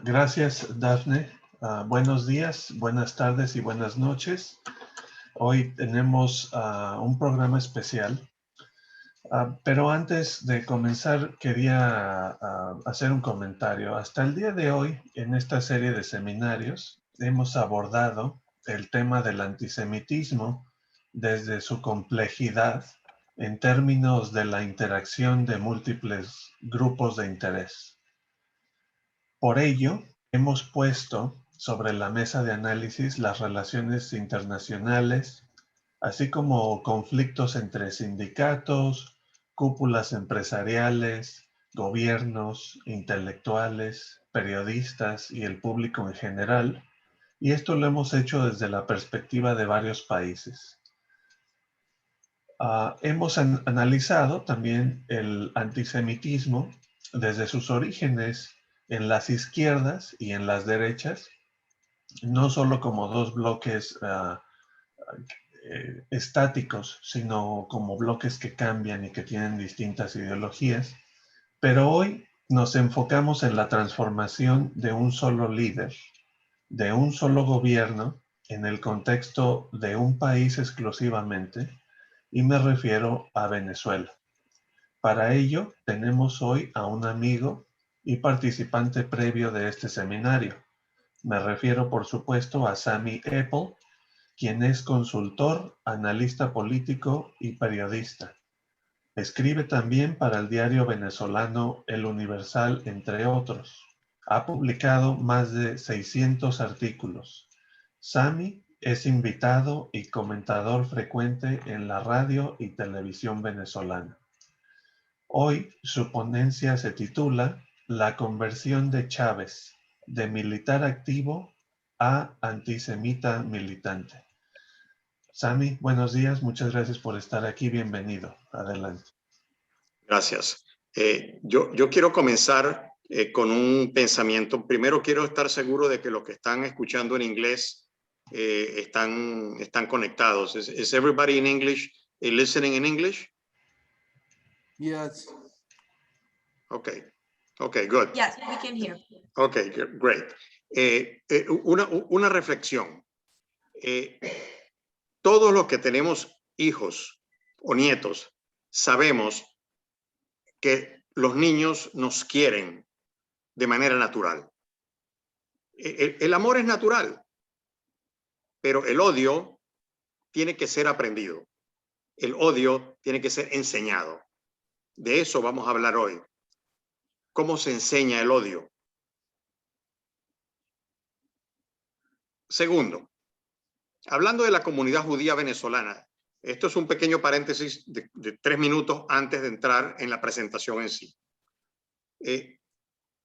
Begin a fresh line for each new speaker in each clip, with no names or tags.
Gracias, Dafne. Buenos días, buenas tardes y buenas noches. Hoy tenemos un programa especial. Pero antes de comenzar, quería hacer un comentario. Hasta el día de hoy, en esta serie de seminarios, hemos abordado el tema del antisemitismo desde su complejidad en términos de la interacción de múltiples grupos de interés. Por ello, hemos puesto sobre la mesa de análisis las relaciones internacionales, así como conflictos entre sindicatos, cúpulas empresariales, gobiernos, intelectuales, periodistas y el público en general, y esto lo hemos hecho desde la perspectiva de varios países. Hemos analizado también el antisemitismo desde sus orígenes en las izquierdas y en las derechas, no solo como dos bloques estáticos, sino como bloques que cambian y que tienen distintas ideologías. Pero hoy nos enfocamos en la transformación de un solo líder, de un solo gobierno, en el contexto de un país exclusivamente, y me refiero a Venezuela. Para ello, tenemos hoy a un amigo y participante previo de este seminario. Me refiero, por supuesto, a Sami Apple, quien es consultor, analista político y periodista. Escribe también para el diario venezolano El Universal, entre otros. Ha publicado más de 600 artículos. Sami es invitado y comentador frecuente en la radio y televisión venezolana. Hoy su ponencia se titula La conversión de Chávez, de militar activo a antisemita militante. Sami, buenos días, muchas gracias por estar aquí, bienvenido, adelante.
Gracias. Yo quiero comenzar con un pensamiento. Primero quiero estar seguro de que los que están escuchando en inglés están conectados. Is everybody in English listening in English?
Yes.
Okay. Okay, good.
Yes, we can hear.
Okay, great. Una reflexión. Todos los que tenemos hijos o nietos sabemos que los niños nos quieren de manera natural. El amor es natural, pero el odio tiene que ser aprendido. El odio tiene que ser enseñado. De eso vamos a hablar hoy. ¿Cómo se enseña el odio? Segundo, hablando de la comunidad judía venezolana, esto es un pequeño paréntesis de 3 minutos antes de entrar en la presentación en sí.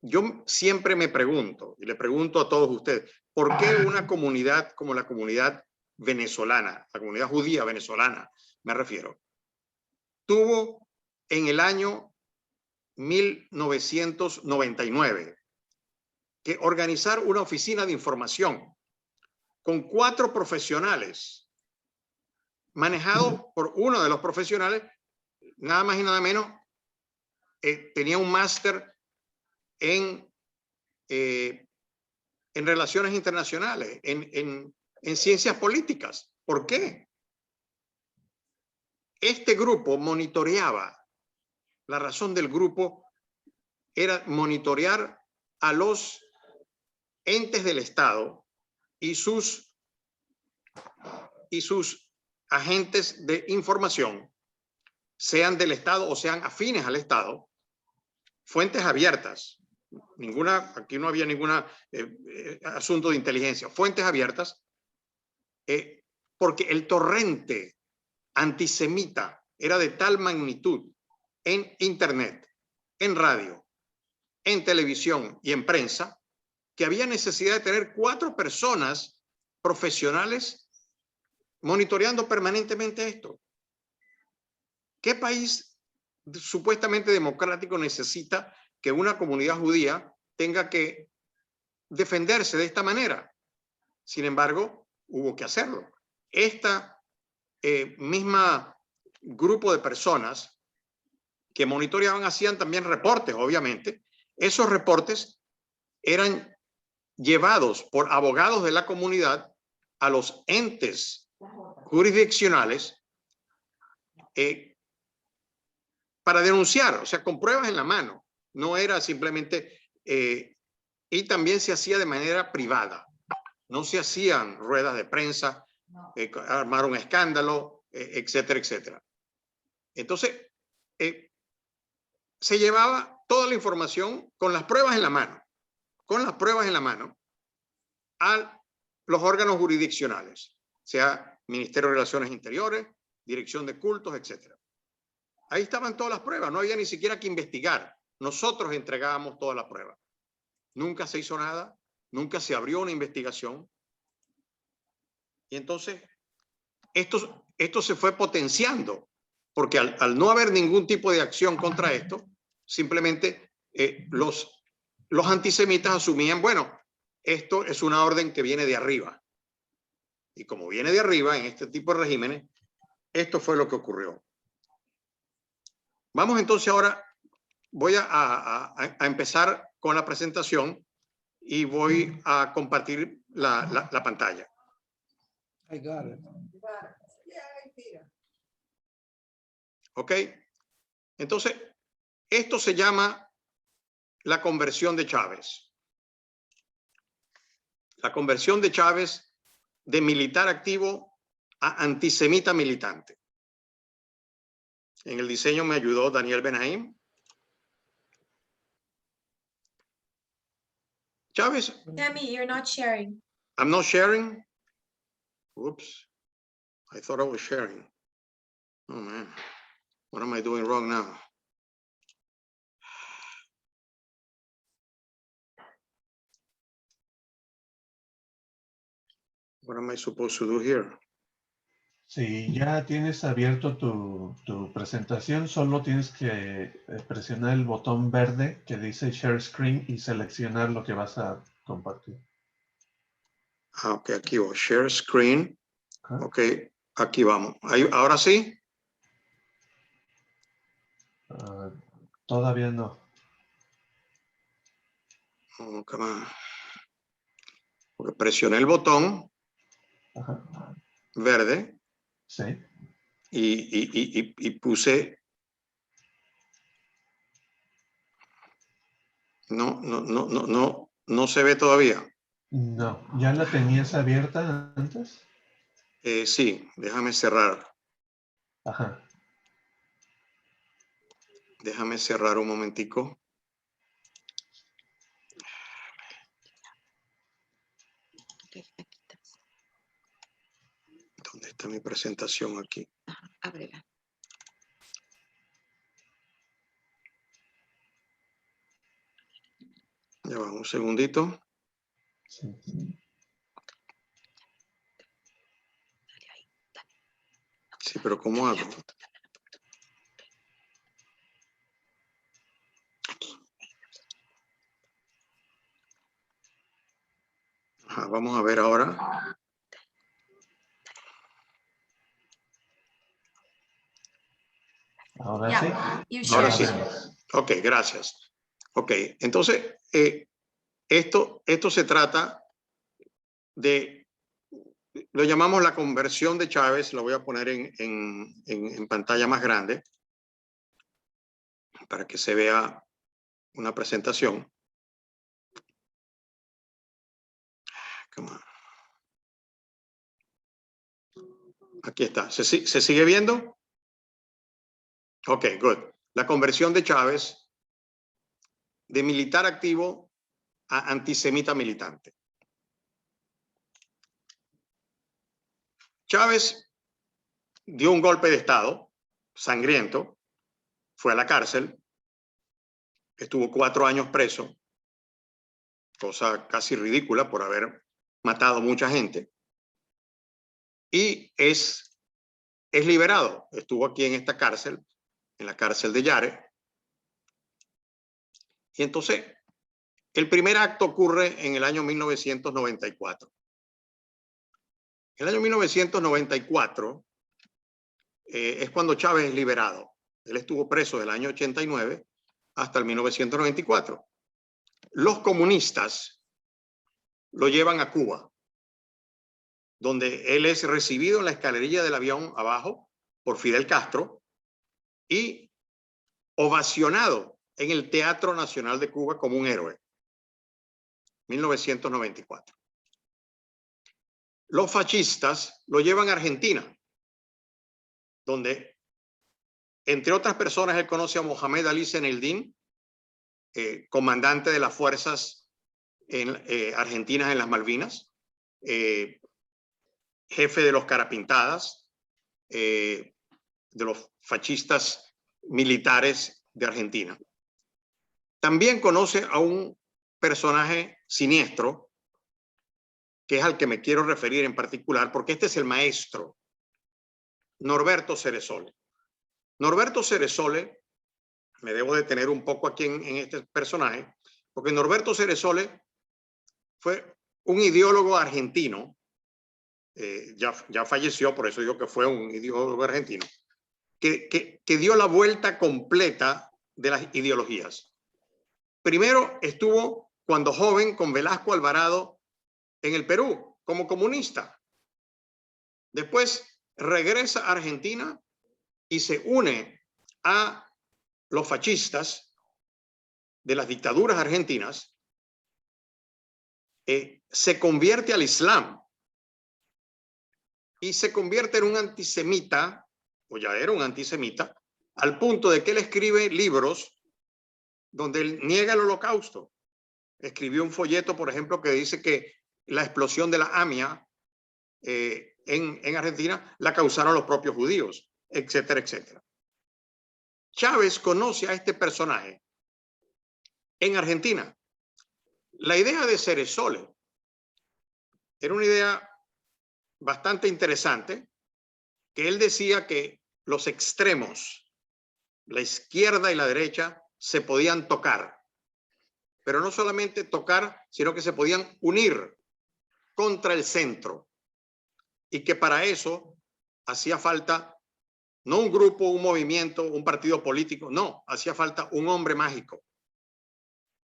Yo siempre me pregunto, y le pregunto a todos ustedes, ¿por qué una comunidad como la comunidad venezolana, la comunidad judía venezolana, me refiero, tuvo en el año 1999 que organizar una oficina de información con 4 profesionales, manejado por uno de los profesionales, nada más y nada menos, tenía un máster en relaciones internacionales, en ciencias políticas. ¿Por qué? Este grupo monitoreaba, la razón del grupo era monitorear a los entes del Estado y sus agentes de información, sean del Estado o sean afines al Estado, fuentes abiertas. Aquí no había ningún asunto de inteligencia, fuentes abiertas, porque el torrente antisemita era de tal magnitud en internet, en radio, en televisión y en prensa, que había necesidad de tener 4 personas profesionales monitoreando permanentemente esto. ¿Qué país supuestamente democrático necesita que una comunidad judía tenga que defenderse de esta manera? Sin embargo, hubo que hacerlo. Esta misma grupo de personas que monitoreaban hacían también reportes, obviamente. Esos reportes eran llevados por abogados de la comunidad a los entes jurisdiccionales para denunciar, o sea, con pruebas en la mano. No era simplemente, y también se hacía de manera privada. No se hacían ruedas de prensa, armar un escándalo, etcétera, etcétera. Entonces, se llevaba toda la información con las pruebas en la mano, a los órganos jurisdiccionales, sea Ministerio de Relaciones Interiores, Dirección de Cultos, etcétera. Ahí estaban todas las pruebas, no había ni siquiera que investigar. Nosotros entregábamos toda la prueba. Nunca se hizo nada, nunca se abrió una investigación. Y entonces, esto se fue potenciando, porque al no haber ningún tipo de acción contra esto, simplemente los antisemitas asumían, bueno, esto es una orden que viene de arriba. Y como viene de arriba en este tipo de regímenes, esto fue lo que ocurrió. Vamos entonces ahora, voy a empezar con la presentación y voy a compartir la pantalla.
I got it.
¿Ok? Entonces, esto se llama la conversión de Chávez. La conversión de Chávez de militar activo a antisemita militante. En el diseño me ayudó Daniel Benaim. Chávez.
Tammy, you're not sharing.
I'm not sharing. Oops. I thought I was sharing. Oh man. What am I doing wrong now? What am I supposed to do here?
Si ya tienes abierto tu presentación, solo tienes que presionar el botón verde que dice Share Screen y seleccionar lo que vas a compartir.
Ah, ok, aquí voy. Share Screen. Ok, aquí vamos. Ahí, ¿ahora sí?
Todavía no.
Oh, come on. Porque presioné el botón verde.
Sí.
Y puse. No se ve todavía.
No, ¿ya la tenías abierta antes?
Sí, déjame cerrar.
Ajá.
Déjame cerrar un momentico. ¿Dónde está mi presentación aquí?
Ábrela.
Ya va, un segundito.
Sí.
Sí, pero ¿cómo hago? Ajá, vamos a ver ahora.
Ahora sí.
Ahora sí.
Vemos.
Ok, gracias. Ok, entonces, esto se trata de, lo llamamos la conversión de Chávez. Lo voy a poner en pantalla más grande para que se vea una presentación. Come on. Aquí está. ¿Se sigue viendo? Ok, good. La conversión de Chávez de militar activo a antisemita militante. Chávez dio un golpe de Estado sangriento, fue a la cárcel, estuvo 4 años preso, cosa casi ridícula por haber matado mucha gente, y es liberado. Estuvo aquí en esta cárcel, en la cárcel de Yare, y entonces el primer acto ocurre en el año 1994. En el año 1994 es cuando Chávez es liberado. Él estuvo preso del año 89 hasta el 1994. los comunistas lo llevan a Cuba, donde él es recibido en la escalerilla del avión abajo por Fidel Castro y ovacionado en el Teatro Nacional de Cuba como un héroe. 1994. Los fascistas lo llevan a Argentina, donde, entre otras personas, él conoce a Mohamed Ali Zeneldín, comandante de las fuerzas argentinas en las Malvinas, jefe de los Carapintadas, de los fascistas militares de Argentina. También conoce a un personaje siniestro, que es al que me quiero referir en particular, porque este es el maestro, Norberto Ceresole. Norberto Ceresole, me debo detener un poco aquí en este personaje, porque Norberto Ceresole fue un ideólogo argentino, ya falleció, por eso digo que fue un ideólogo argentino, que dio la vuelta completa de las ideologías. Primero estuvo cuando joven con Velasco Alvarado en el Perú como comunista. Después regresa a Argentina y se une a los fascistas de las dictaduras argentinas. Se convierte al Islam y se convierte en un antisemita, o ya era un antisemita, al punto de que él escribe libros donde él niega el Holocausto. Escribió un folleto, por ejemplo, que dice que la explosión de la AMIA en Argentina la causaron los propios judíos, etcétera, etcétera. Chávez conoce a este personaje en Argentina. La idea de Ceresole era una idea bastante interesante, que él decía que los extremos, la izquierda y la derecha, se podían tocar, pero no solamente tocar, sino que se podían unir contra el centro, y que para eso hacía falta no un grupo, un movimiento, un partido político, no, hacía falta un hombre mágico.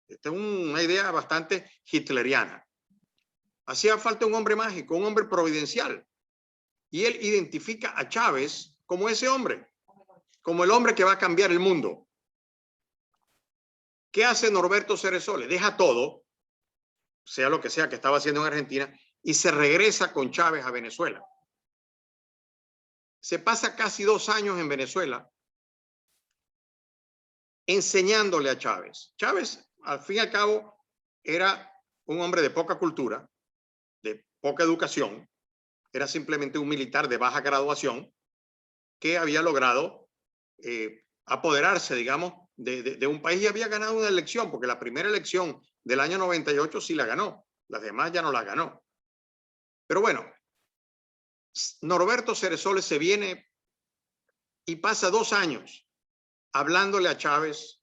Esta es una idea bastante hitleriana. Hacía falta un hombre mágico, un hombre providencial, y él identifica a Chávez como ese hombre, como el hombre que va a cambiar el mundo. ¿Qué hace Norberto Ceresole? Deja todo, sea lo que sea que estaba haciendo en Argentina, y se regresa con Chávez a Venezuela. Se pasa casi 2 años en Venezuela enseñándole a Chávez. Chávez, al fin y al cabo, era un hombre de poca cultura, de poca educación, era simplemente un militar de baja graduación que había logrado apoderarse, digamos, de un país y había ganado una elección, porque la primera elección del año 98 sí la ganó, las demás ya no la ganó. Pero bueno, Norberto Ceresole se viene y pasa 2 años hablándole a Chávez,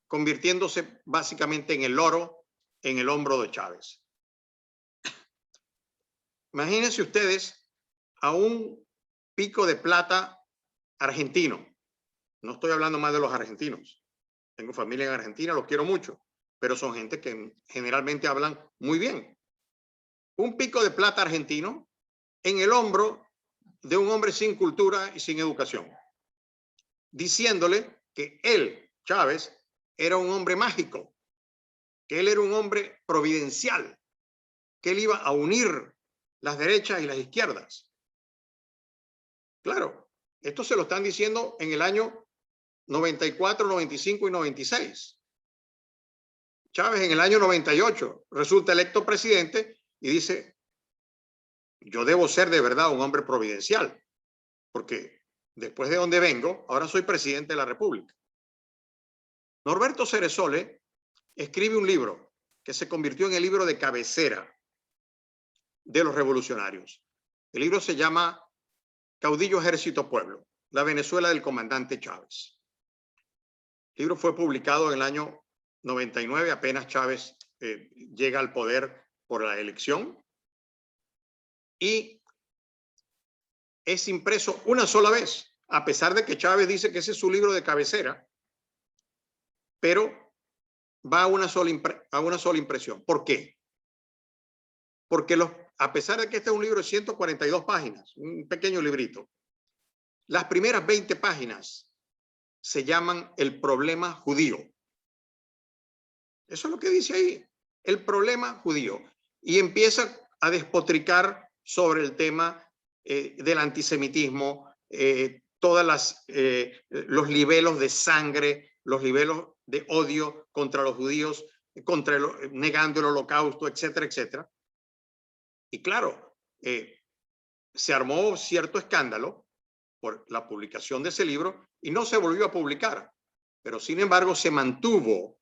convirtiéndose básicamente en el loro en el hombro de Chávez. Imagínense ustedes a un pico de plata argentino. No estoy hablando más de los argentinos. Tengo familia en Argentina, los quiero mucho, pero son gente que generalmente hablan muy bien. Un pico de plata argentino en el hombro de un hombre sin cultura y sin educación, diciéndole que él, Chávez, era un hombre mágico, que él era un hombre providencial, que él iba a unir las derechas y las izquierdas. Claro, esto se lo están diciendo en el año 94, 95 y 96. Chávez en el año 98 resulta electo presidente y dice: yo debo ser de verdad un hombre providencial, porque después de donde vengo, ahora soy presidente de la República. Norberto Ceresole escribe un libro que se convirtió en el libro de cabecera de los revolucionarios. El libro se llama Caudillo, Ejército, Pueblo, la Venezuela del comandante Chávez. El libro fue publicado en el año 99, apenas Chávez llega al poder por la elección, y es impreso una sola vez, a pesar de que Chávez dice que ese es su libro de cabecera. pero va a una sola impresión. ¿Por qué? Porque a pesar de que este es un libro de 142 páginas, un pequeño librito, las primeras 20 páginas se llaman el problema judío. Eso es lo que dice ahí, el problema judío. Y empieza a despotricar sobre el tema del antisemitismo, todas los libelos de sangre, los libelos de odio contra los judíos, negando el holocausto, etcétera, etcétera. Y claro, se armó cierto escándalo por la publicación de ese libro y no se volvió a publicar. Pero sin embargo se mantuvo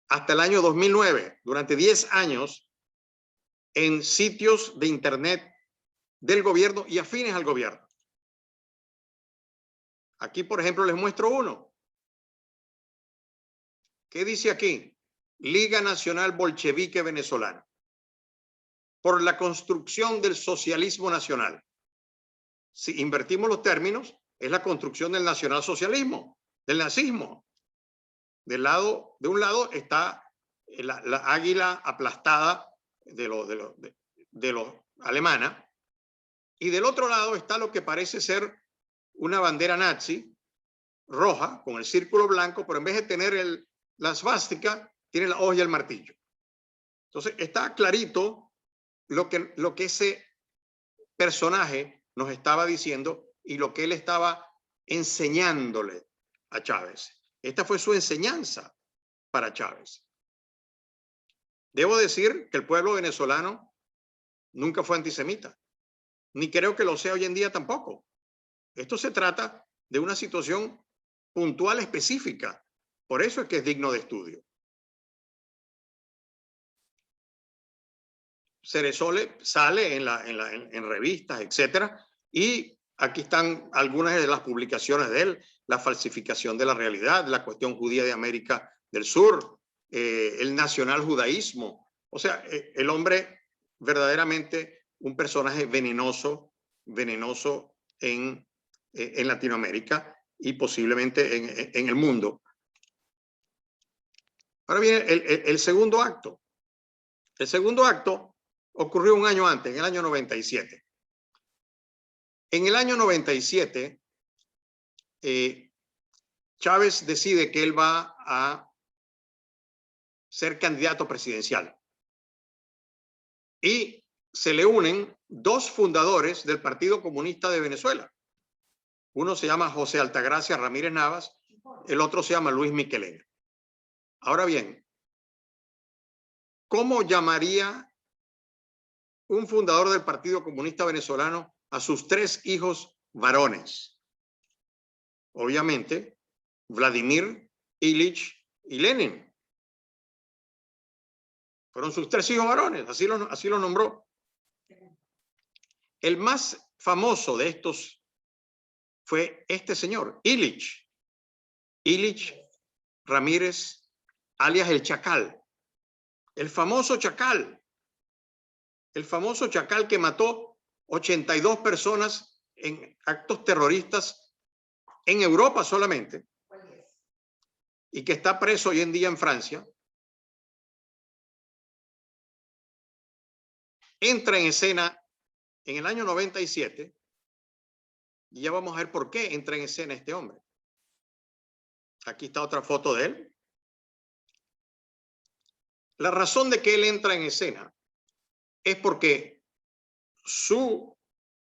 hasta el año 2009, durante 10 años, en sitios de internet del gobierno y afines al gobierno. Aquí, por ejemplo, les muestro uno. ¿Qué dice aquí? Liga Nacional Bolchevique Venezolana. Por la construcción del socialismo nacional. Si invertimos los términos, es la construcción del nacionalsocialismo, del nazismo. De un lado está la águila aplastada de los alemana, y del otro lado está lo que parece ser una bandera nazi roja con el círculo blanco, pero en vez de tener la svástica, tiene la hoz y el martillo. Entonces está clarito lo que ese personaje nos estaba diciendo y lo que él estaba enseñándole a Chávez. Esta fue su enseñanza para Chávez. Debo decir que el pueblo venezolano nunca fue antisemita, ni creo que lo sea hoy en día tampoco. Esto se trata de una situación puntual específica. Por eso es que es digno de estudio. Ceresole sale en revistas, etcétera, y aquí están algunas de las publicaciones de él: la falsificación de la realidad, la cuestión judía de América del Sur, el nacional judaísmo. O sea, el hombre verdaderamente un personaje venenoso en Latinoamérica y posiblemente en el mundo. Ahora viene el segundo acto. El segundo acto ocurrió un año antes, en el año 97. En el año 97, Chávez decide que él va a ser candidato presidencial. Y se le unen dos fundadores del Partido Comunista de Venezuela. Uno se llama José Altagracia Ramírez Navas, el otro se llama Luis Miquelena. Ahora bien, ¿cómo llamaría un fundador del Partido Comunista Venezolano a sus tres hijos varones? Obviamente, Vladimir, Ilich y Lenin. Fueron sus tres hijos varones, así lo nombró. El más famoso de estos fue este señor, Ilich Ramírez, alias el Chacal. El famoso Chacal que mató 82 personas en actos terroristas en Europa solamente, y que está preso hoy en día en Francia. Entra en escena en el año 97 y ya vamos a ver por qué entra en escena este hombre. Aquí está otra foto de él. La razón de que él entra en escena es porque sus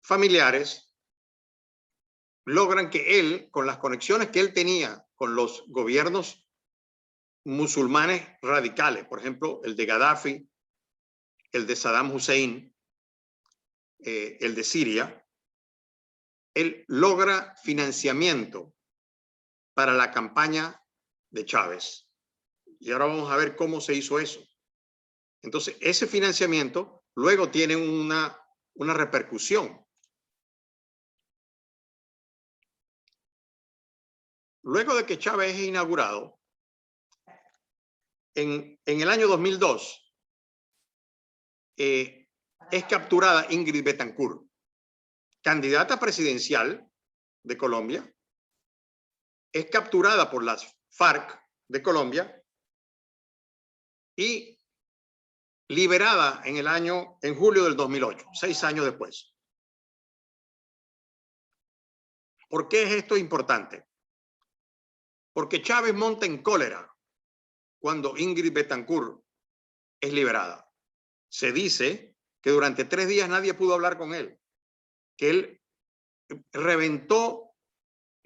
familiares logran que él, con las conexiones que él tenía con los gobiernos musulmanes radicales, por ejemplo, el de Gaddafi, el de Saddam Hussein, el de Siria, él logra financiamiento para la campaña de Chávez. Y ahora vamos a ver cómo se hizo eso. Entonces, ese financiamiento luego tiene una repercusión. Luego de que Chávez es inaugurado, en el año 2002, es capturada Ingrid Betancourt, candidata presidencial de Colombia, es capturada por las FARC de Colombia y liberada en julio del 2008, 6 años después. ¿Por qué es esto importante? Porque Chávez monta en cólera cuando Ingrid Betancourt es liberada. Se dice que durante 3 días nadie pudo hablar con él, que él reventó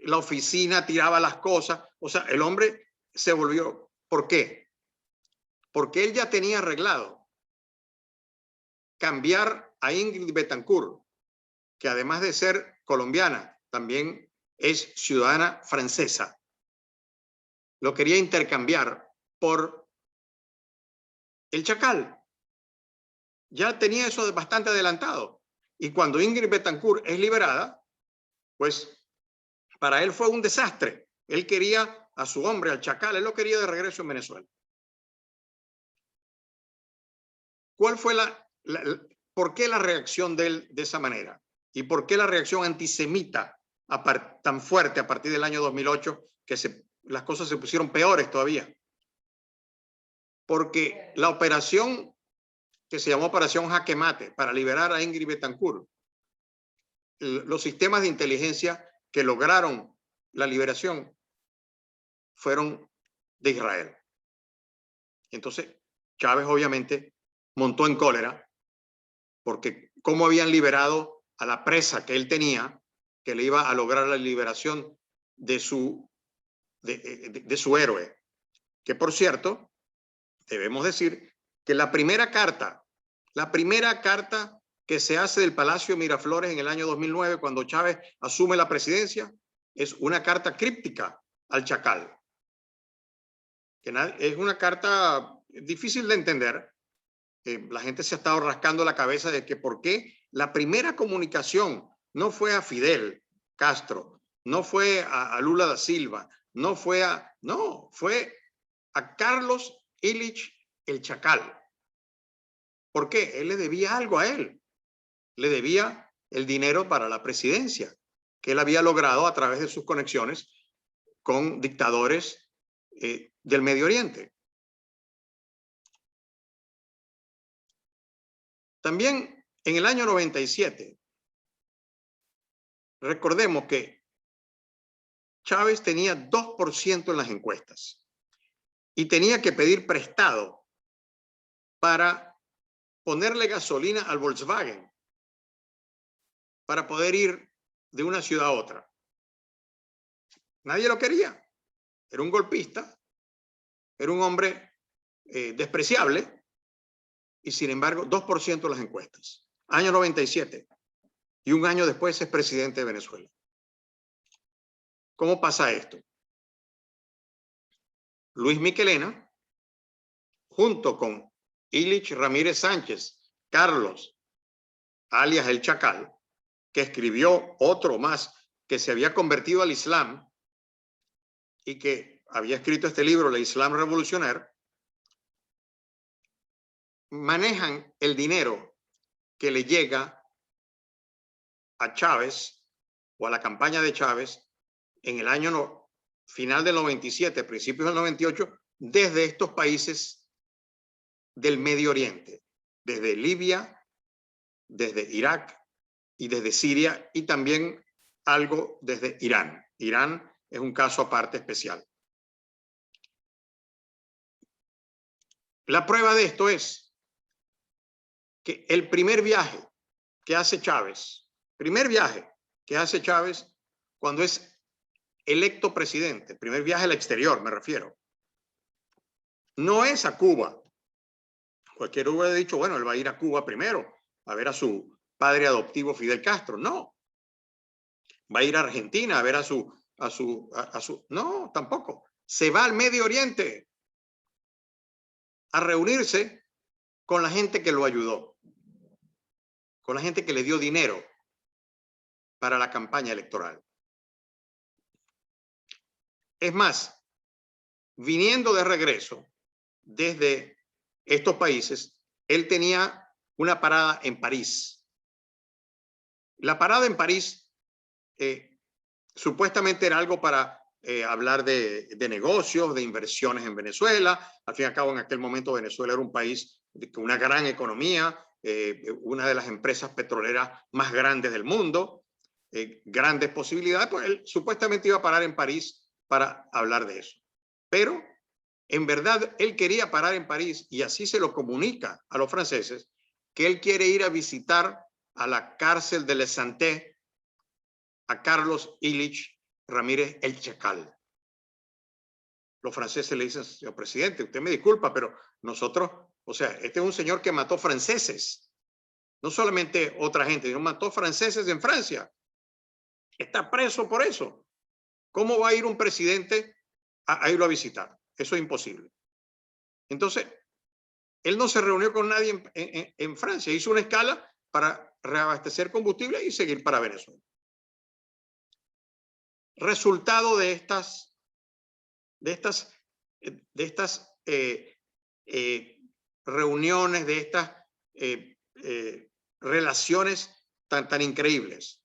la oficina, tiraba las cosas. O sea, el hombre se volvió. ¿Por qué? Porque él ya tenía arreglado cambiar a Ingrid Betancourt, que además de ser colombiana, también es ciudadana francesa. Lo quería intercambiar por el Chacal. Ya tenía eso bastante adelantado. Y cuando Ingrid Betancourt es liberada, pues para él fue un desastre. Él quería a su hombre, al Chacal, él lo quería de regreso en Venezuela. ¿Cuál fue por qué la reacción de él de esa manera? ¿Y por qué la reacción antisemita tan fuerte a partir del año 2008 que las cosas se pusieron peores todavía? Porque la operación que se llamó Operación Jaque Mate para liberar a Ingrid Betancourt, los sistemas de inteligencia que lograron la liberación fueron de Israel. Entonces, Chávez obviamente montó en cólera porque cómo habían liberado a la presa que él tenía, que le iba a lograr la liberación de su héroe. Que por cierto, debemos decir que la primera carta que se hace del Palacio Miraflores en el año 2009, cuando Chávez asume la presidencia, es una carta críptica al Chacal. Que es una carta difícil de entender. La gente se ha estado rascando la cabeza de que por qué la primera comunicación no fue a Fidel Castro, no fue a Lula da Silva, fue a Carlos Illich el Chacal. ¿Por qué? Él le debía algo a él. Le debía el dinero para la presidencia que él había logrado a través de sus conexiones con dictadores del Medio Oriente. También en el año 97, recordemos que Chávez tenía 2% en las encuestas y tenía que pedir prestado para ponerle gasolina al Volkswagen para poder ir de una ciudad a otra. Nadie lo quería. Era un golpista, era un hombre despreciable y sin embargo 2% en las encuestas. Año 97 y un año después es presidente de Venezuela. ¿Cómo pasa esto? Luis Michelena, junto con Illich Ramírez Sánchez, Carlos, alias El Chacal, que escribió otro más que se había convertido al Islam y que había escrito este libro, El Islam Revolucionario, manejan el dinero que le llega a Chávez o a la campaña de Chávez en el año final del 97, principios del 98, desde estos países del Medio Oriente, desde Libia, desde Irak y desde Siria y también algo desde Irán. Irán es un caso aparte especial. La prueba de esto es que el primer viaje que hace Chávez, cuando es electo presidente, primer viaje al exterior me refiero, no es a Cuba. Cualquiera hubiera dicho, bueno, él va a ir a Cuba primero, a ver a su padre adoptivo Fidel Castro. No. Va a ir a Argentina a ver a su... No, tampoco. Se va al Medio Oriente a reunirse con la gente que lo ayudó, con la gente que le dio dinero para la campaña electoral. Es más, viniendo de regreso desde estos países, él tenía una parada en París. La parada en París supuestamente era algo para hablar de negocios, de inversiones en Venezuela. Al fin y al cabo, en aquel momento Venezuela era un país con una gran economía, una de las empresas petroleras más grandes del mundo, grandes posibilidades. Pues él supuestamente iba a parar en París para hablar de eso. Pero en verdad él quería parar en París y así se lo comunica a los franceses que él quiere ir a visitar a la cárcel de Les Santé a Carlos Illich Ramírez el Chacal. Los franceses le dicen, señor presidente, usted me disculpa, pero nosotros, o sea, este es un señor que mató franceses, no solamente otra gente, sino mató franceses en Francia. Está preso por eso. ¿Cómo va a ir un presidente a irlo a visitar? Eso es imposible. Entonces, él no se reunió con nadie en Francia, hizo una escala para reabastecer combustible y seguir para Venezuela. Resultado de estas reuniones, de estas relaciones tan increíbles.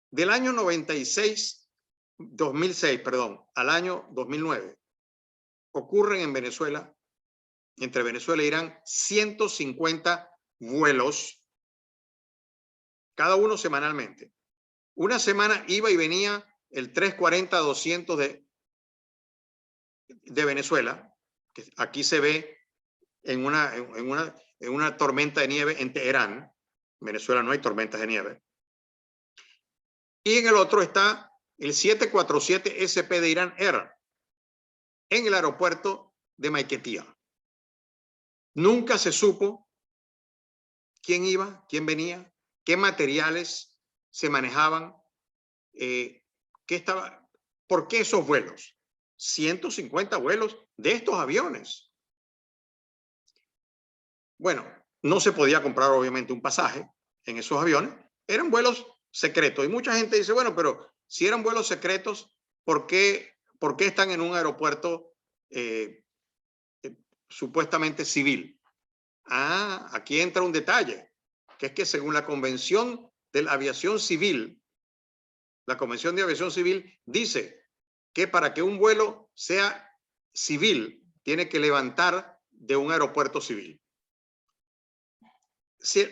Del año 2006, perdón, al año 2009, ocurren en Venezuela, entre Venezuela e Irán, 150 vuelos, cada uno semanalmente. Una semana iba y venía el 340-200 de Venezuela, que aquí se ve en una tormenta de nieve en Teherán. En Venezuela no hay tormentas de nieve. Y en el otro está el 747 SP de Irán Air en el aeropuerto de Maiquetía. Nunca se supo quién iba, quién venía, qué materiales se manejaban, por qué esos vuelos. 150 vuelos de estos aviones. Bueno, no se podía comprar obviamente un pasaje en esos aviones, eran vuelos secretos. Y mucha gente dice, bueno, pero si eran vuelos secretos, ¿por qué están en un aeropuerto supuestamente civil? Ah, aquí entra un detalle, que es que según la Convención de la Aviación Civil, la Convención de Aviación Civil dice que para que un vuelo sea civil, tiene que levantar de un aeropuerto civil.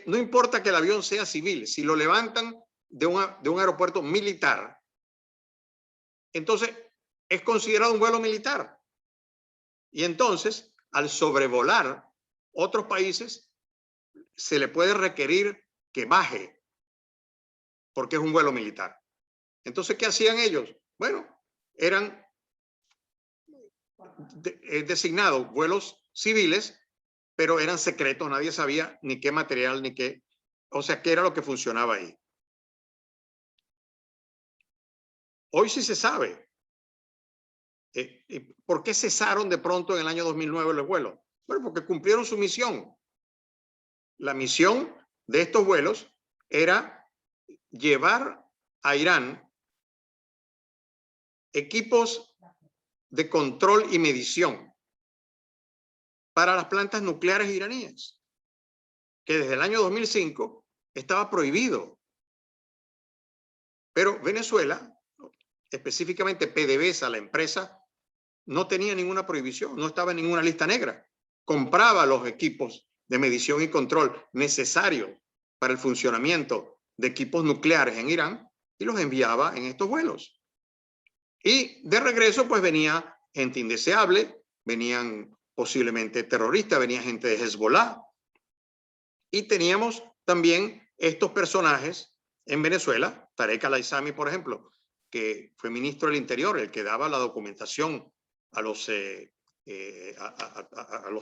No importa que el avión sea civil, si lo levantan de un aeropuerto militar, entonces es considerado un vuelo militar. Y entonces, al sobrevolar otros países, se le puede requerir que baje, porque es un vuelo militar. Entonces, ¿qué hacían ellos? Bueno, eran designados vuelos civiles, pero eran secretos, nadie sabía ni qué material, ni qué, o sea, qué era lo que funcionaba ahí. Hoy sí se sabe. ¿Por qué cesaron de pronto en el año 2009 los vuelos? Bueno, porque cumplieron su misión. La misión de estos vuelos era llevar a Irán equipos de control y medición para las plantas nucleares iraníes, que desde el año 2005 estaba prohibido. Pero Venezuela, específicamente PDVSA, la empresa, no tenía ninguna prohibición, no estaba en ninguna lista negra. Compraba los equipos de medición y control necesarios para el funcionamiento de equipos nucleares en Irán y los enviaba en estos vuelos. Y de regreso, pues venía gente indeseable, venían posiblemente terroristas, venía gente de Hezbollah. Y teníamos también estos personajes en Venezuela, Tarek Al-Aissami, por ejemplo, que fue ministro del Interior, el que daba la documentación a los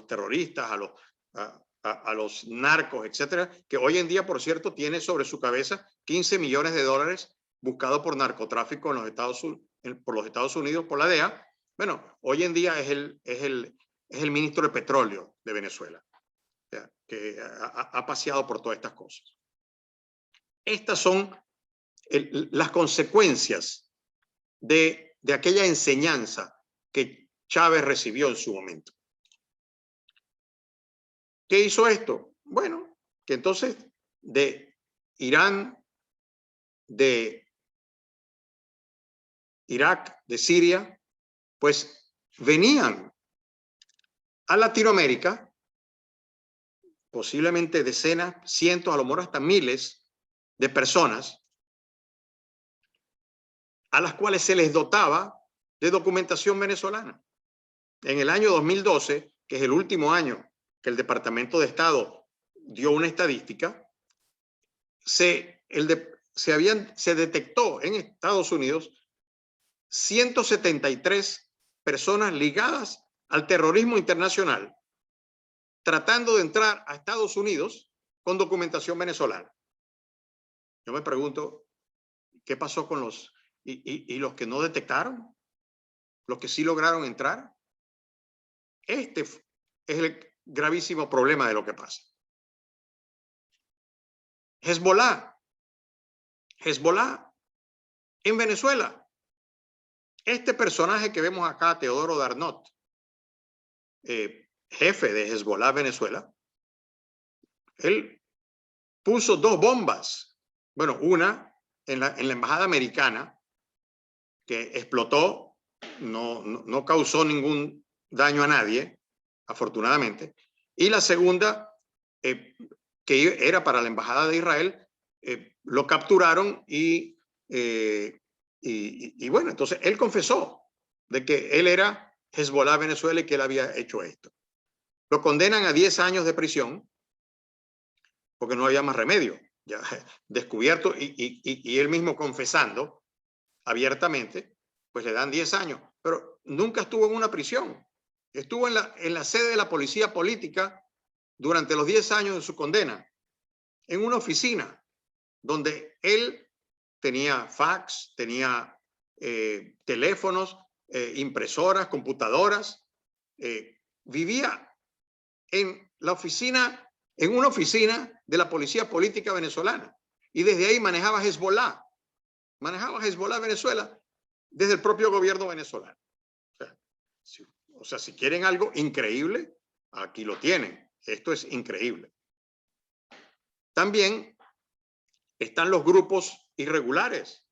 terroristas, a los narcos, etcétera, que hoy en día, por cierto, tiene sobre su cabeza 15 millones de dólares buscado por narcotráfico en los por los Estados Unidos, por la DEA. Bueno, hoy en día es el ministro de Petróleo de Venezuela, que ha paseado por todas estas cosas. Estas son las consecuencias de aquella enseñanza que Chávez recibió en su momento. ¿Qué hizo esto? Bueno, que entonces de Irán, de Irak, de Siria, pues venían a Latinoamérica, posiblemente decenas, cientos, a lo mejor hasta miles de personas, a las cuales se les dotaba de documentación venezolana. En el año 2012, que es el último año que el Departamento de Estado dio una estadística, se detectó en Estados Unidos 173 personas ligadas al terrorismo internacional tratando de entrar a Estados Unidos con documentación venezolana. Yo me pregunto, ¿qué pasó con los los que no detectaron? ¿Los que sí lograron entrar? Este es el gravísimo problema de lo que pasa. Hezbollah en Venezuela. Este personaje que vemos acá, Teodoro Darnot, jefe de Hezbollah Venezuela, él puso 2 bombas. Bueno, una en la embajada americana, que explotó, no causó ningún daño a nadie, afortunadamente. Y la segunda, que era para la embajada de Israel, lo capturaron y bueno, entonces él confesó de que él era Hezbollah Venezuela y que él había hecho esto. Lo condenan a 10 años de prisión porque no había más remedio, ya descubierto y él mismo confesando abiertamente, pues le dan 10 años, pero nunca estuvo en una prisión. Estuvo en la sede de la policía política durante los 10 años de su condena, en una oficina donde él tenía fax, tenía teléfonos, impresoras, computadoras, vivía en la oficina, en una oficina de la policía política venezolana, y desde ahí manejaba Hezbollah Venezuela desde el propio gobierno venezolano. O sea, si quieren algo increíble, aquí lo tienen. Esto es increíble. También están los grupos irregulares.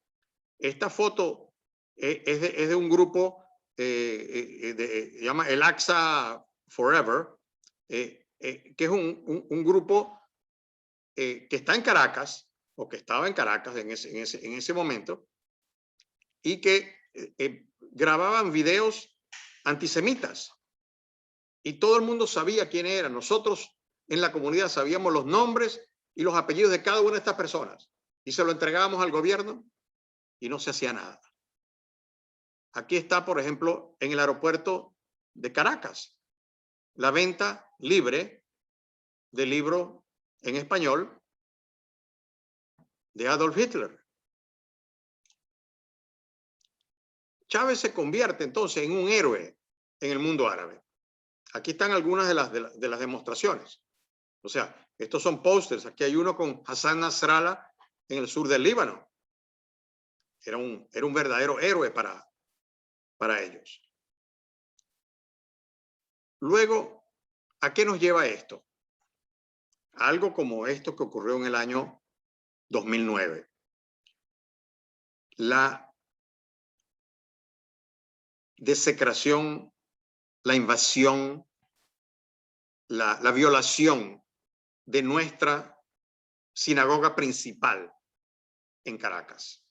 Esta foto es de un grupo se llama el Aqsa Forever, que es un grupo que está en Caracas, o que estaba en Caracas en ese momento, y que grababan videos antisemitas. Y todo el mundo sabía quién era. Nosotros en la comunidad sabíamos los nombres y los apellidos de cada una de estas personas. Y se lo entregábamos al gobierno y no se hacía nada. Aquí está, por ejemplo, en el aeropuerto de Caracas, la venta libre de libro en español de Adolf Hitler. Chávez se convierte entonces en un héroe en el mundo árabe. Aquí están algunas de las demostraciones. O sea, estos son pósters. Aquí hay uno con Hassan Nasrallah en el sur del Líbano. Era un verdadero héroe para ellos. Luego, ¿a qué nos lleva esto? Algo como esto que ocurrió en el año 2009. La desecración, la invasión, la violación de nuestra sinagoga principal en Caracas,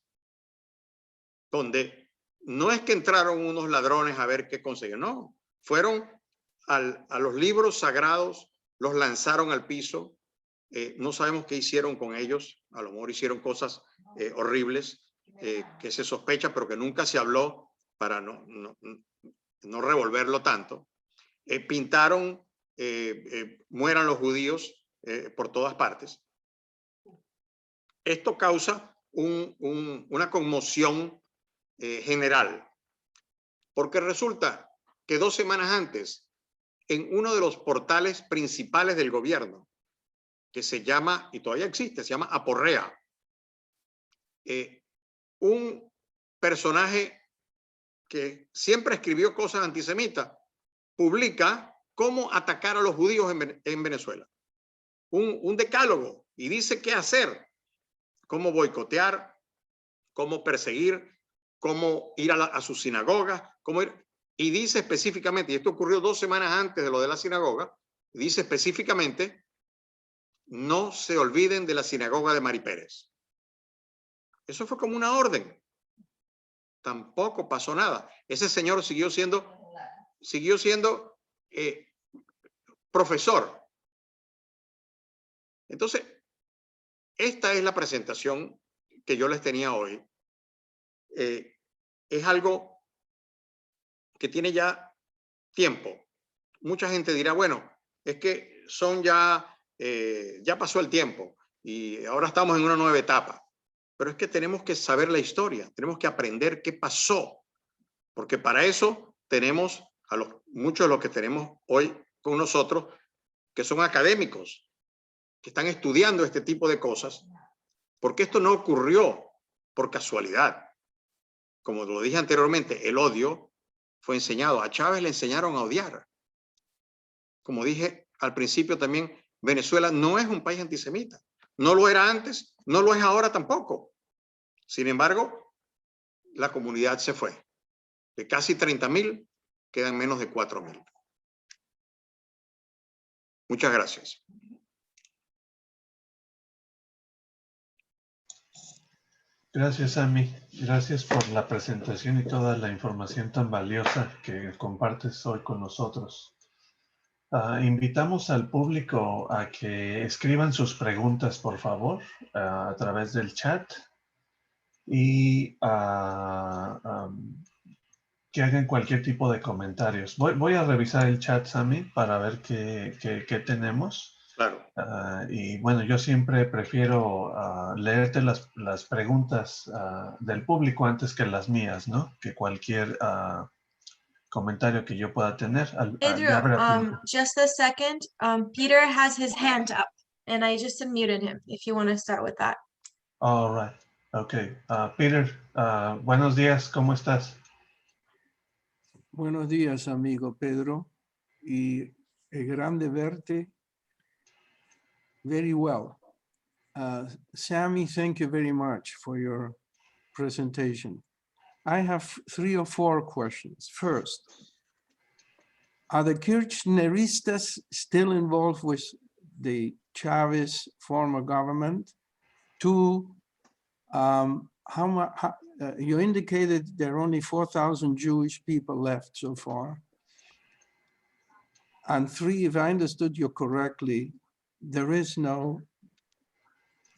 donde no es que entraron unos ladrones a ver qué consiguieron, no, fueron a los libros sagrados, los lanzaron al piso, no sabemos qué hicieron con ellos, a lo mejor hicieron cosas horribles que se sospecha, pero que nunca se habló para no revolverlo tanto. Pintaron mueran los judíos por todas partes. Esto causa una conmoción general, porque resulta que 2 semanas antes, en uno de los portales principales del gobierno, que se llama, y todavía existe, se llama Aporrea, un personaje que siempre escribió cosas antisemitas, publica cómo atacar a los judíos en Venezuela. Un decálogo, y dice qué hacer, cómo boicotear, cómo perseguir cómo ir a su sinagoga, cómo ir. Y dice específicamente, y esto ocurrió 2 semanas antes de lo de la sinagoga, dice específicamente, no se olviden de la sinagoga de Mari Pérez. Eso fue como una orden. Tampoco pasó nada. Ese señor siguió siendo profesor. Entonces, esta es la presentación que yo les tenía hoy. Es algo que tiene ya tiempo. Mucha gente dirá, bueno, es que son ya pasó el tiempo y ahora estamos en una nueva etapa. Pero es que tenemos que saber la historia, tenemos que aprender qué pasó, porque para eso tenemos muchos de los que tenemos hoy con nosotros, que son académicos, que están estudiando este tipo de cosas, porque esto no ocurrió por casualidad. Como lo dije anteriormente, el odio fue enseñado. A Chávez le enseñaron a odiar. Como dije al principio también, Venezuela no es un país antisemita. No lo era antes, no lo es ahora tampoco. Sin embargo, la comunidad se fue. De casi 30.000, quedan menos de 4.000. Muchas gracias.
Gracias, Sammy. Gracias por la presentación y toda la información tan valiosa que compartes hoy con nosotros. Invitamos al público a que escriban sus preguntas, por favor, a través del chat y que hagan cualquier tipo de comentarios. Voy a revisar el chat, Sammy, para ver qué tenemos.
Claro.
Y bueno, yo siempre prefiero leerte las preguntas del público antes que las mías, ¿no? Que cualquier comentario que yo pueda tener.
Pedro, just a second. Peter has his hand up and I just unmuted him if you want to start with that.
All right. Okay. Peter, buenos días. ¿Cómo estás?
Buenos días, amigo Pedro. Y es grande verte. Very well. Sammy, thank you very much for your presentation. I have 3 or 4 questions. First, are the Kirchneristas still involved with the Chavez former government? 2, you indicated there are only 4,000 Jewish people left so far. And 3, if I understood you correctly, there is no,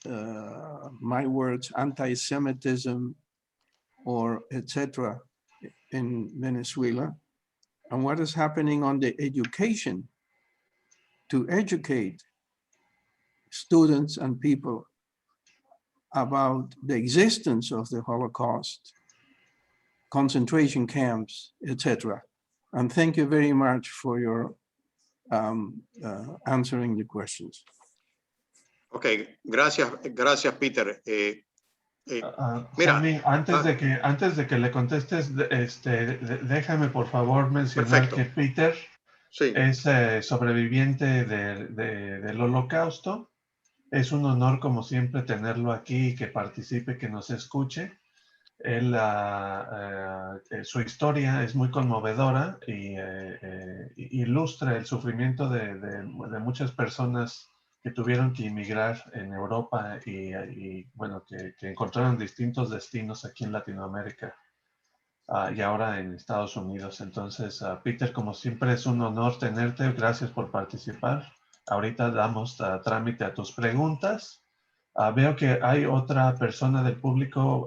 my words, anti-Semitism or etc. in Venezuela. And what is happening on the education to educate students and people about the existence of the Holocaust, concentration camps, etc. And thank you very much for your answering the questions.
Ok, gracias Peter. Mira,
Sammy, antes de que le contestes, déjame por favor mencionar
perfecto.
que Peter
Sí.
es sobreviviente del Holocausto. Es un honor, como siempre, tenerlo aquí y que participe, que nos escuche. Él, su historia es muy conmovedora y ilustra el sufrimiento de muchas personas que tuvieron que emigrar en Europa y bueno, que encontraron distintos destinos aquí en Latinoamérica y ahora en Estados Unidos. Entonces, Peter, como siempre, es un honor tenerte. Gracias por participar. Ahorita damos trámite a tus preguntas. Veo que hay otra persona del público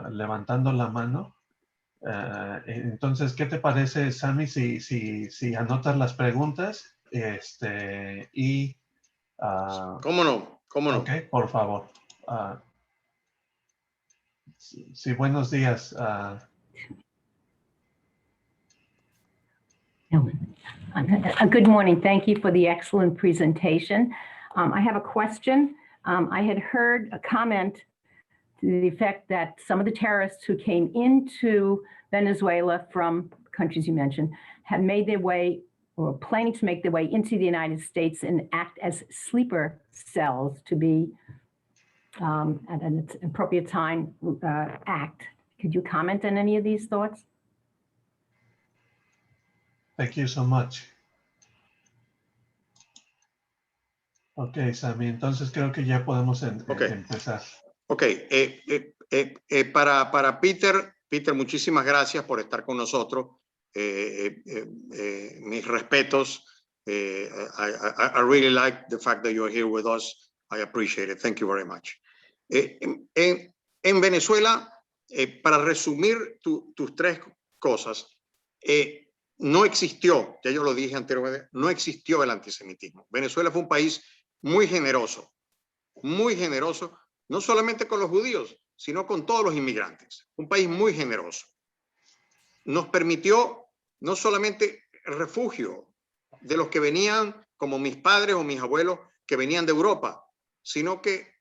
levantando la mano. Entonces, ¿qué te parece, Sammy, si anotas las preguntas?
¿Cómo no? ¿Cómo no?
Ok, por favor. Sí, buenos días.
Good morning. Thank you for the excellent presentation. I have a question. I had heard a comment to the effect that some of the terrorists who came into Venezuela from countries you mentioned have made their way or planning to make their way into the United States and act as sleeper cells to be at an appropriate time Could you comment on any of these thoughts?
Thank you so much. Ok, Sammy, entonces creo que ya podemos empezar.
Ok, para Peter, muchísimas gracias por estar con nosotros. Mis respetos. I really like the fact that you're here with us. I appreciate it. Thank you very much. En Venezuela, para resumir tus tres cosas, no existió, ya yo lo dije anteriormente, no existió el antisemitismo. Venezuela fue un país muy generoso, no solamente con los judíos, sino con todos los inmigrantes. Un país muy generoso. Nos permitió no solamente refugio de los que venían, como mis padres o mis abuelos, que venían de Europa, sino que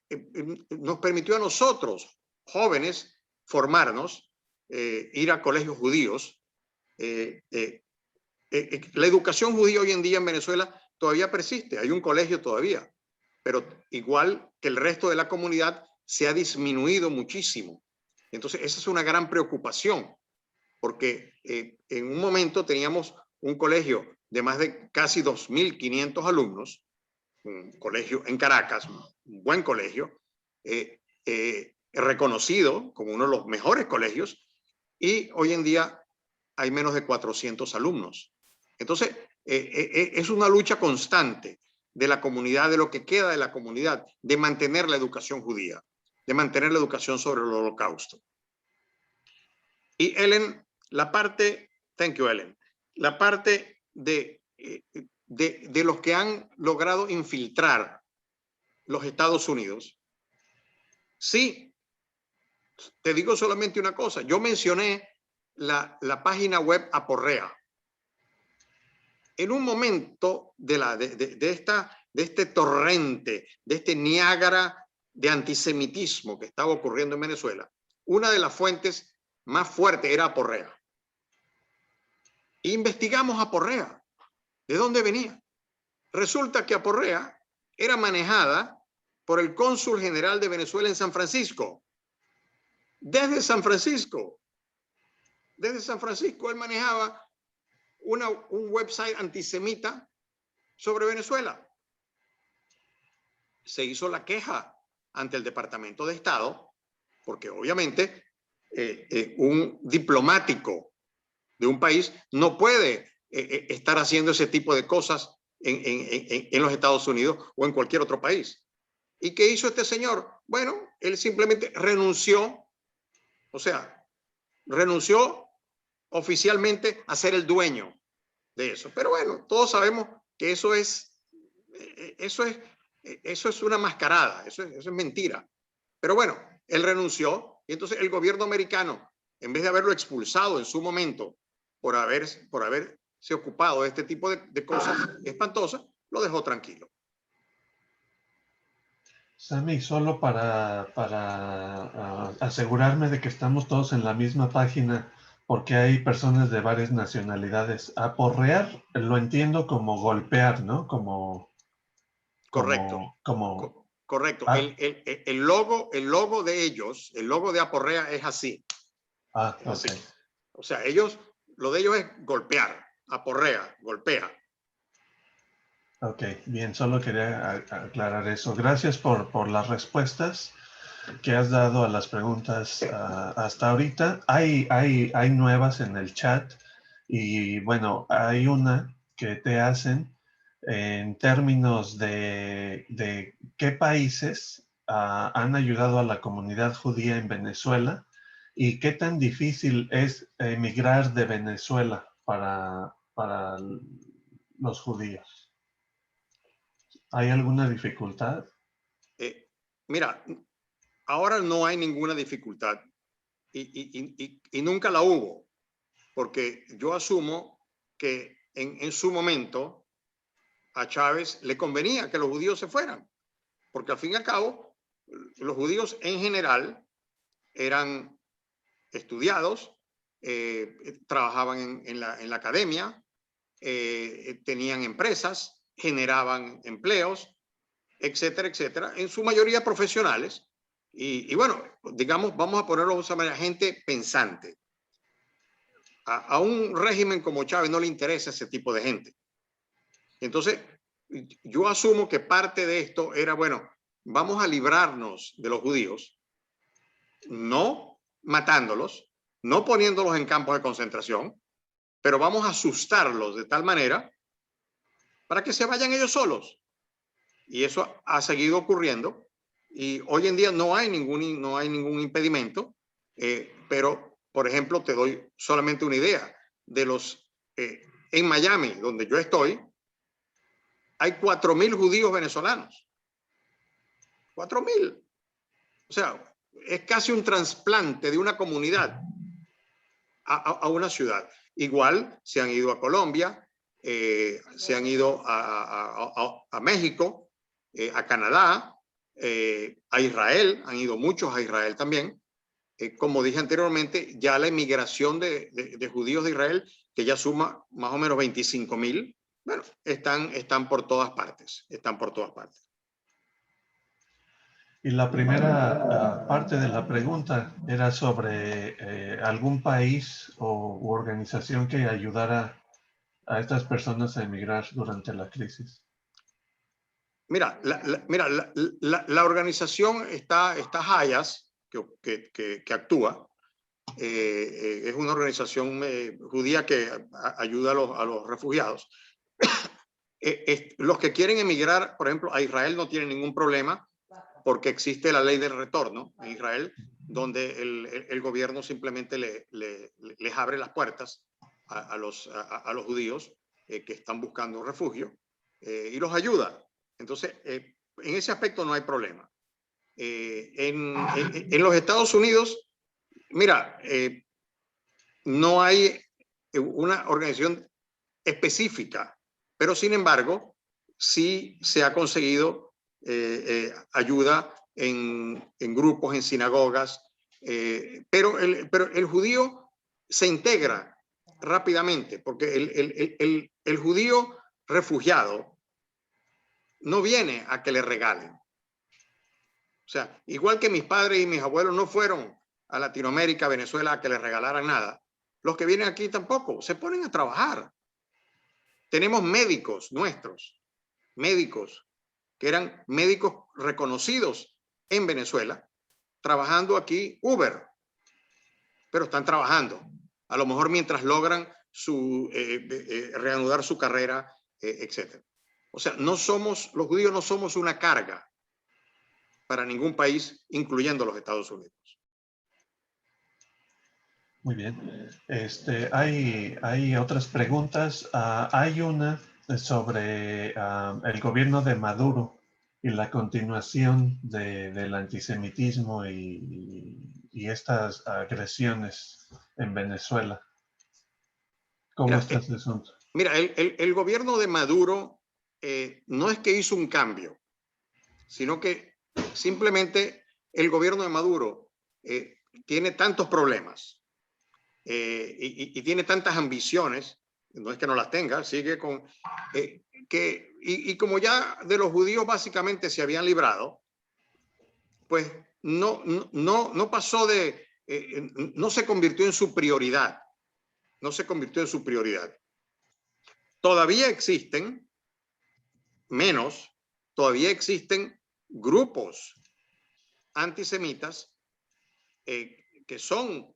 nos permitió a nosotros, jóvenes, formarnos, ir a colegios judíos. La educación judía hoy en día en Venezuela todavía persiste, hay un colegio todavía, pero igual que el resto de la comunidad se ha disminuido muchísimo. Entonces esa es una gran preocupación, porque en un momento teníamos un colegio de más de casi 2.500 alumnos, un colegio en Caracas, un buen colegio, reconocido como uno de los mejores colegios, y hoy en día hay menos de 400 alumnos. Entonces, es una lucha constante de la comunidad, de lo que queda de la comunidad, de mantener la educación judía, de mantener la educación sobre el Holocausto. Y Ellen, thank you, Ellen, la parte de los que han logrado infiltrar los Estados Unidos. Sí, te digo solamente una cosa. Yo mencioné la página web Aporrea. En un momento de este torrente, de este Niágara de antisemitismo que estaba ocurriendo en Venezuela, una de las fuentes más fuertes era Aporrea. Investigamos Aporrea. ¿De dónde venía? Resulta que Aporrea era manejada por el cónsul general de Venezuela en San Francisco. Desde San Francisco él manejaba un website antisemita sobre Venezuela. Se hizo la queja ante el Departamento de Estado, porque obviamente un diplomático de un país no puede estar haciendo ese tipo de cosas en los Estados Unidos o en cualquier otro país. ¿Y qué hizo este señor? Bueno, él simplemente renunció, o sea, renunció oficialmente a ser el dueño de eso. Pero bueno, todos sabemos que eso es una mascarada, eso es mentira. Pero bueno, él renunció y entonces el gobierno americano, en vez de haberlo expulsado en su momento por haberse ocupado de este tipo de cosas espantosas, lo dejó tranquilo.
Sammy, solo para asegurarme de que estamos todos en la misma página, porque hay personas de varias nacionalidades. Aporrear lo entiendo como golpear, ¿no?
Correcto. Correcto.
Ah.
El logo de ellos, el logo de Aporrea es así.
Ah,
es así.
ok.
O sea, lo de ellos es golpear. Aporrea, golpea.
Ok, bien, solo quería aclarar eso. Gracias por las respuestas que has dado a las preguntas hasta ahorita. Hay nuevas en el chat y bueno, hay una que te hacen en términos de qué países han ayudado a la comunidad judía en Venezuela y qué tan difícil es emigrar de Venezuela para los judíos. ¿Hay alguna dificultad?
Mira, ahora no hay ninguna dificultad y nunca la hubo, porque yo asumo que en su momento a Chávez le convenía que los judíos se fueran, porque al fin y al cabo los judíos en general eran estudiados, trabajaban en la academia, tenían empresas, generaban empleos, etcétera, etcétera, en su mayoría profesionales, Y bueno, digamos, vamos a ponerlo de esa manera, gente pensante. A un régimen como Chávez no le interesa ese tipo de gente. Entonces, yo asumo que parte de esto era, bueno, vamos a librarnos de los judíos, no matándolos, no poniéndolos en campos de concentración, pero vamos a asustarlos de tal manera para que se vayan ellos solos. Y eso ha seguido ocurriendo. Y hoy en día no hay ningún impedimento, pero, por ejemplo, te doy solamente una idea de en Miami, donde yo estoy, hay 4.000 judíos venezolanos. 4.000. O sea, es casi un trasplante de una comunidad a una ciudad. Igual se han ido a Colombia, se han ido a México, a Canadá, a Israel, han ido muchos a Israel también. Como dije anteriormente, ya la inmigración de judíos de Israel, que ya suma más o menos 25.000, bueno, están por todas partes, están por todas partes.
Y la primera parte de la pregunta era sobre algún país u organización que ayudara a estas personas a emigrar durante la crisis.
Mira, la organización está Hayas, que actúa. Es una organización judía que ayuda a los refugiados. Los que quieren emigrar, por ejemplo, a Israel no tienen ningún problema porque existe la ley del retorno en Israel, donde el gobierno simplemente les abre las puertas a los judíos que están buscando refugio y los ayuda. Entonces, en ese aspecto no hay problema. En los Estados Unidos, mira, no hay una organización específica, pero sin embargo, sí se ha conseguido ayuda en grupos, en sinagogas, pero el judío se integra rápidamente, porque el judío refugiado no viene a que le regalen. O sea, igual que mis padres y mis abuelos no fueron a Latinoamérica, a Venezuela, a que les regalaran nada, los que vienen aquí tampoco, se ponen a trabajar. Tenemos médicos nuestros, médicos que eran médicos reconocidos en Venezuela, trabajando aquí Uber, pero están trabajando, a lo mejor mientras logran reanudar su carrera, etc. O sea, los judíos no somos una carga para ningún país, incluyendo los Estados Unidos.
Muy bien. Hay otras preguntas. Hay una sobre el gobierno de Maduro y la continuación del antisemitismo y estas agresiones en Venezuela. ¿Cómo está ese asunto?
Mira, el gobierno de Maduro no es que hizo un cambio, sino que simplemente el gobierno de Maduro tiene tantos problemas y tiene tantas ambiciones, no es que no las tenga, sigue con... y como ya de los judíos básicamente se habían librado, pues no pasó no se convirtió en su prioridad, no se convirtió en su prioridad. Todavía existen grupos antisemitas que son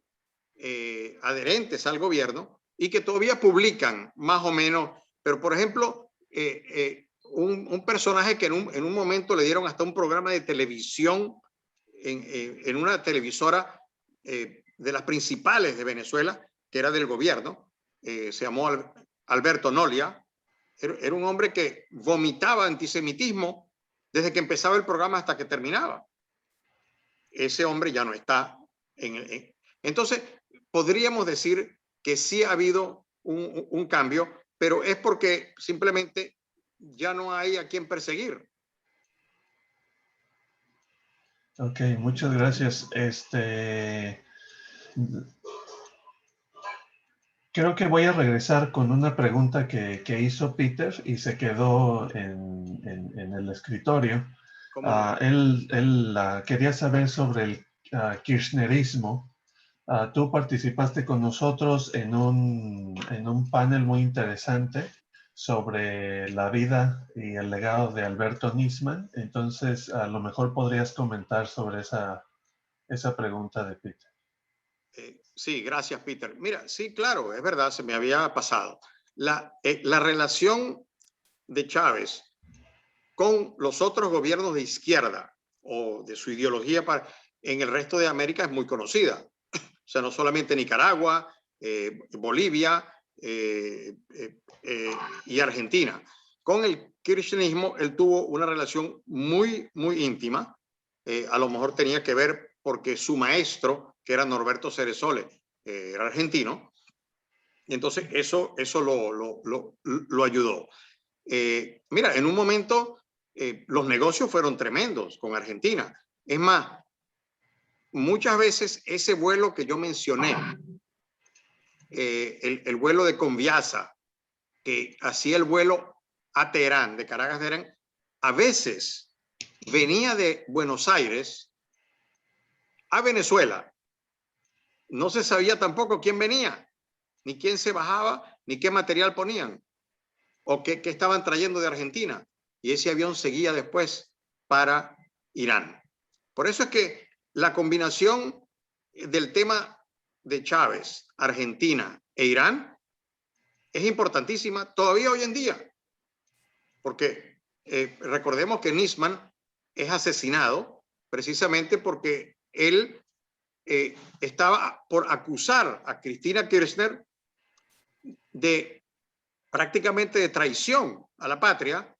adherentes al gobierno y que todavía publican más o menos, pero por ejemplo, un personaje que en un momento le dieron hasta un programa de televisión en una televisora de las principales de Venezuela, que era del gobierno, se llamó Alberto Nolia. Era un hombre que vomitaba antisemitismo desde que empezaba el programa hasta que terminaba. Ese hombre ya no está. Entonces, podríamos decir que sí ha habido un cambio, pero es porque simplemente ya no hay a quien perseguir.
Ok, muchas gracias. Creo que voy a regresar con una pregunta que hizo Peter y se quedó en el escritorio.
¿Cómo no?
Él quería saber sobre el kirchnerismo. Tú participaste con nosotros en un panel muy interesante sobre la vida y el legado de Alberto Nisman. Entonces, a lo mejor podrías comentar sobre esa pregunta de Peter.
Sí, gracias, Peter. Mira, sí, claro, es verdad, se me había pasado. La relación de Chávez con los otros gobiernos de izquierda o de su ideología en el resto de América es muy conocida. O sea, no solamente Nicaragua, Bolivia y Argentina. Con el kirchnerismo, él tuvo una relación muy, muy íntima. A lo mejor tenía que ver porque su maestro, que era Norberto Ceresole, era argentino. Y entonces eso lo ayudó. Mira, en un momento los negocios fueron tremendos con Argentina. Es más, muchas veces ese vuelo que yo mencioné, el vuelo de Conviasa, que hacía el vuelo a Teherán, de Caracas a Teherán, a veces venía de Buenos Aires a Venezuela. No se sabía tampoco quién venía, ni quién se bajaba, ni qué material ponían, o qué estaban trayendo de Argentina. Y ese avión seguía después para Irán. Por eso es que la combinación del tema de Chávez, Argentina e Irán es importantísima todavía hoy en día, porque recordemos que Nisman es asesinado precisamente porque él estaba por acusar a Cristina Kirchner de prácticamente de traición a la patria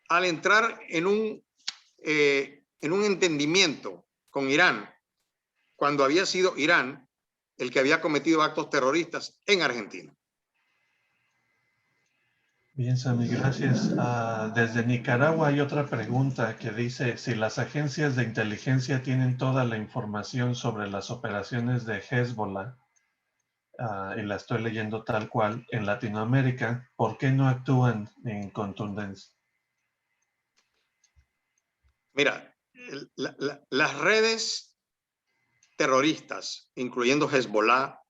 al entrar en un entendimiento con Irán, cuando había sido Irán el que había cometido actos terroristas en Argentina.
Bien, Sammy, gracias. Desde Nicaragua hay otra pregunta que dice si las agencias de inteligencia tienen toda la información sobre las operaciones de Hezbollah, y la estoy leyendo tal cual, en Latinoamérica, ¿por qué no actúan en contundencia?
Mira, las redes terroristas, incluyendo Hezbollah,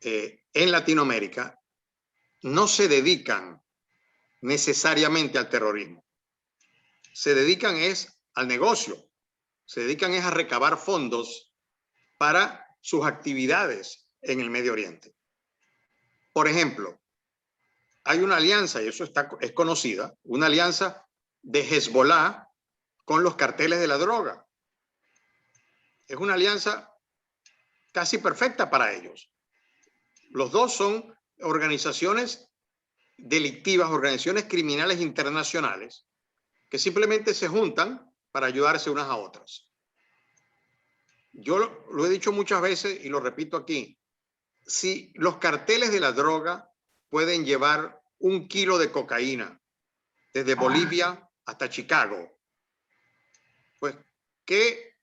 en Latinoamérica, no se dedican necesariamente al terrorismo. Se dedican es al negocio, se dedican es a recabar fondos para sus actividades en el Medio Oriente. Por ejemplo, hay una alianza, y eso es conocida, una alianza de Hezbollah con los carteles de la droga. Es una alianza casi perfecta para ellos. Los dos son organizaciones delictivas, organizaciones criminales internacionales que simplemente se juntan para ayudarse unas a otras. Yo lo he dicho muchas veces y lo repito aquí. Si los carteles de la droga pueden llevar 1 kilo de cocaína desde Bolivia hasta Chicago, pues ¿qué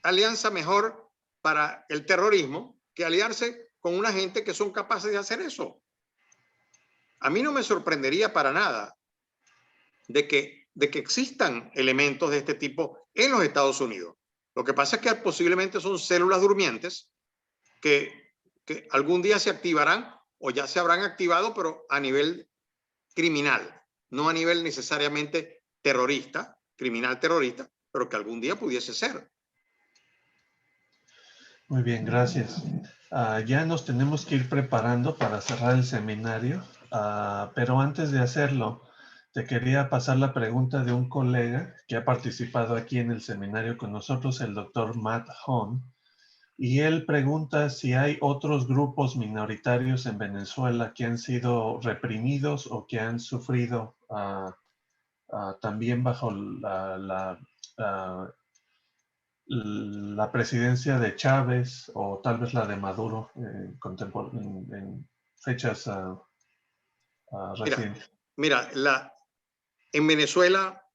alianza mejor para el terrorismo que aliarse con una gente que son capaces de hacer eso? A mí no me sorprendería para nada de que existan elementos de este tipo en los Estados Unidos. Lo que pasa es que posiblemente son células durmientes que algún día se activarán o ya se habrán activado, pero a nivel criminal, no a nivel necesariamente terrorista, criminal terrorista, pero que algún día pudiese ser.
Muy bien, gracias. Ya nos tenemos que ir preparando para cerrar el seminario, pero antes de hacerlo, te quería pasar la pregunta de un colega que ha participado aquí en el seminario con nosotros, el doctor Matt Hahn, y él pregunta si hay otros grupos minoritarios en Venezuela que han sido reprimidos o que han sufrido también bajo la presidencia de Chávez o tal vez la de Maduro en fechas recientes.
Mira, en Venezuela,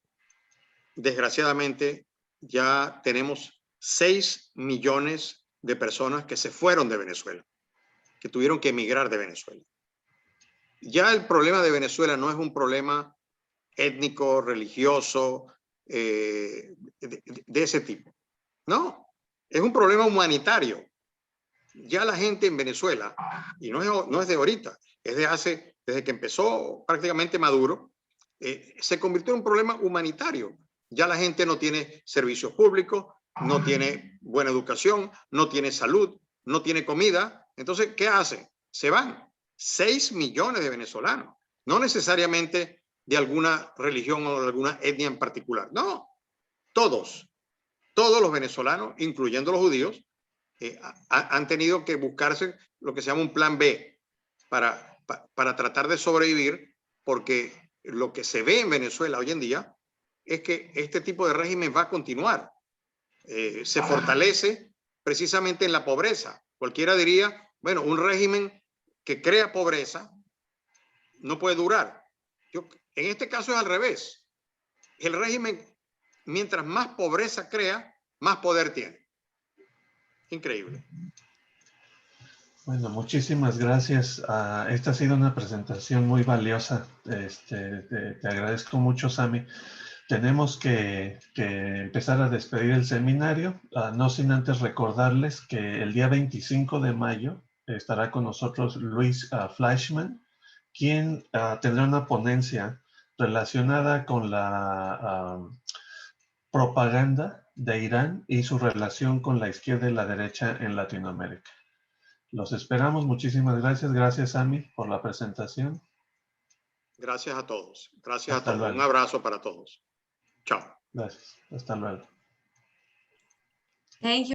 desgraciadamente, ya tenemos 6 millones de personas que se fueron de Venezuela, que tuvieron que emigrar de Venezuela. Ya el problema de Venezuela no es un problema étnico, religioso, de ese tipo. No, es un problema humanitario. Ya la gente en Venezuela, y no es de ahorita, es desde que empezó prácticamente Maduro, se convirtió en un problema humanitario. Ya la gente no tiene servicios públicos, no tiene buena educación, no tiene salud, no tiene comida. Entonces, ¿qué hacen? Se van. 6 millones de venezolanos, no necesariamente de alguna religión o de alguna etnia en particular. No, todos los venezolanos, incluyendo los judíos, han tenido que buscarse lo que se llama un plan B para tratar de sobrevivir, porque lo que se ve en Venezuela hoy en día es que este tipo de régimen va a continuar. Se fortalece precisamente en la pobreza. Cualquiera diría, bueno, un régimen que crea pobreza no puede durar. En este caso es al revés. El régimen, mientras más pobreza crea, más poder tiene. Increíble.
Bueno, muchísimas gracias. Esta ha sido una presentación muy valiosa. Te agradezco mucho, Sami. Tenemos que empezar a despedir el seminario, no sin antes recordarles que el día 25 de mayo estará con nosotros Luis Fleischmann, quien tendrá una ponencia relacionada con la propaganda de Irán y su relación con la izquierda y la derecha en Latinoamérica. Los esperamos. Muchísimas gracias. Gracias, Sami, por la presentación.
Gracias a todos. Gracias
Hasta
a todos.
luego.
Un abrazo para todos. Chao.
Gracias. Hasta luego.
Thank you.